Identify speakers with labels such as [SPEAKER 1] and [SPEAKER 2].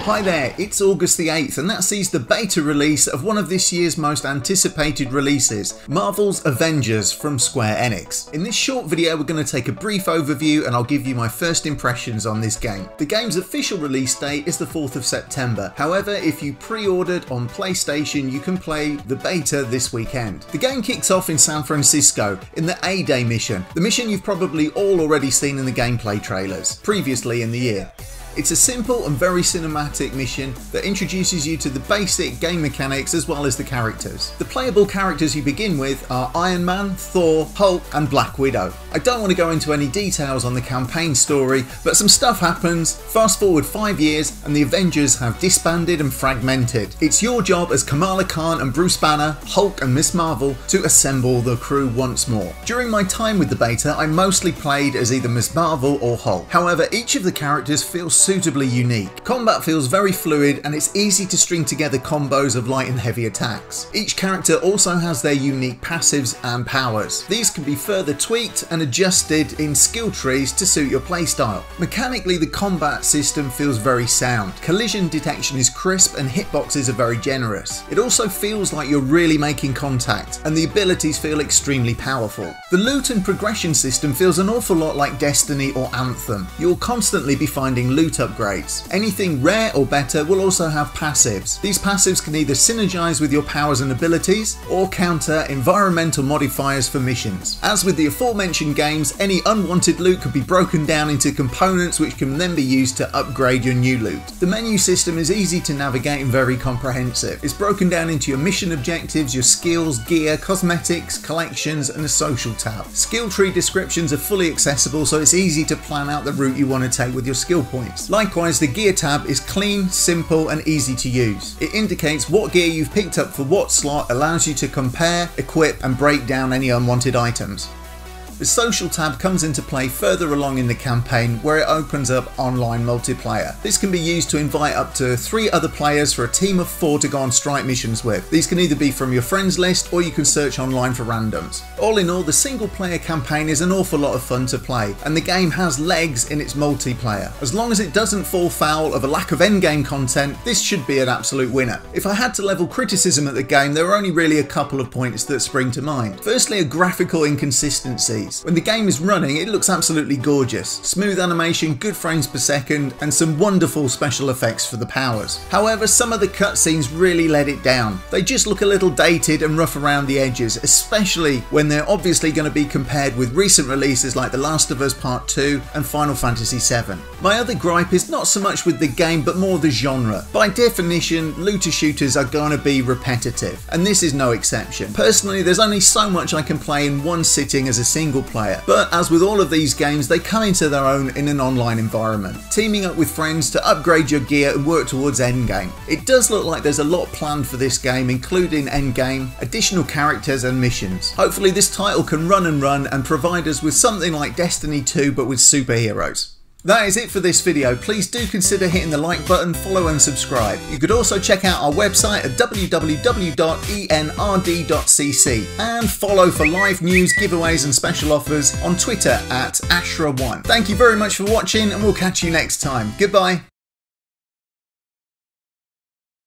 [SPEAKER 1] Hi there, it's August the 8th and that sees the beta release of one of this year's most anticipated releases, Marvel's Avengers from Square Enix. In this short video we're going to take a brief overview and I'll give you my first impressions on this game. The game's official release date is the 4th of September, however if you pre-ordered on PlayStation you can play the beta this weekend. The game kicks off in San Francisco in the A-Day mission, the mission you've probably all already seen in the gameplay trailers, previously in the year. It's a simple and very cinematic mission that introduces you to the basic game mechanics as well as the characters. The playable characters you begin with are Iron Man, Thor, Hulk and Black Widow. I don't want to go into any details on the campaign story, but some stuff happens, fast forward 5 years and the Avengers have disbanded and fragmented. It's your job as Kamala Khan and Bruce Banner, Hulk and Miss Marvel to assemble the crew once more. During my time with the beta I mostly played as either Miss Marvel or Hulk, however each of the characters feels suitably unique. Combat feels very fluid and it's easy to string together combos of light and heavy attacks. Each character also has their unique passives and powers. These can be further tweaked and adjusted in skill trees to suit your playstyle. Mechanically the combat system feels very sound. Collision detection is crisp and hitboxes are very generous. It also feels like you're really making contact and the abilities feel extremely powerful. The loot and progression system feels an awful lot like Destiny or Anthem. You'll constantly be finding loot upgrades. Anything rare or better will also have passives. These passives can either synergize with your powers and abilities or counter environmental modifiers for missions. As with the aforementioned games, any unwanted loot could be broken down into components which can then be used to upgrade your new loot. The menu system is easy to navigate and very comprehensive. It's broken down into your mission objectives, your skills, gear, cosmetics, collections and a social tab. Skill tree descriptions are fully accessible so it's easy to plan out the route you want to take with your skill points. Likewise, the gear tab is clean, simple and easy to use. It indicates what gear you've picked up for what slot, allows you to compare, equip and break down any unwanted items. The social tab comes into play further along in the campaign where it opens up online multiplayer. This can be used to invite up to 3 other players for a team of 4 to go on strike missions with. These can either be from your friends list or you can search online for randoms. All in all, the single player campaign is an awful lot of fun to play and the game has legs in its multiplayer. As long as it doesn't fall foul of a lack of endgame content, this should be an absolute winner. If I had to level criticism at the game, there are only really a couple of points that spring to mind. Firstly, a graphical inconsistency. When the game is running, it looks absolutely gorgeous. Smooth animation, good frames per second, and some wonderful special effects for the powers. However, some of the cutscenes really let it down. They just look a little dated and rough around the edges, especially when they're obviously going to be compared with recent releases like The Last of Us Part 2 and Final Fantasy VII. My other gripe is not so much with the game, but more the genre. By definition, looter shooters are going to be repetitive, and this is no exception. Personally, there's only so much I can play in one sitting as a single player, but as with all of these games they come into their own in an online environment, teaming up with friends to upgrade your gear and work towards endgame. It does look like there's a lot planned for this game, including endgame, additional characters and missions. Hopefully this title can run and provide us with something like Destiny 2 but with superheroes. That is it for this video. Please do consider hitting the like button, follow and subscribe. You could also check out our website at www.enrd.cc and follow for live news, giveaways and special offers on Twitter at Ashra1. Thank you very much for watching and we'll catch you next time. Goodbye.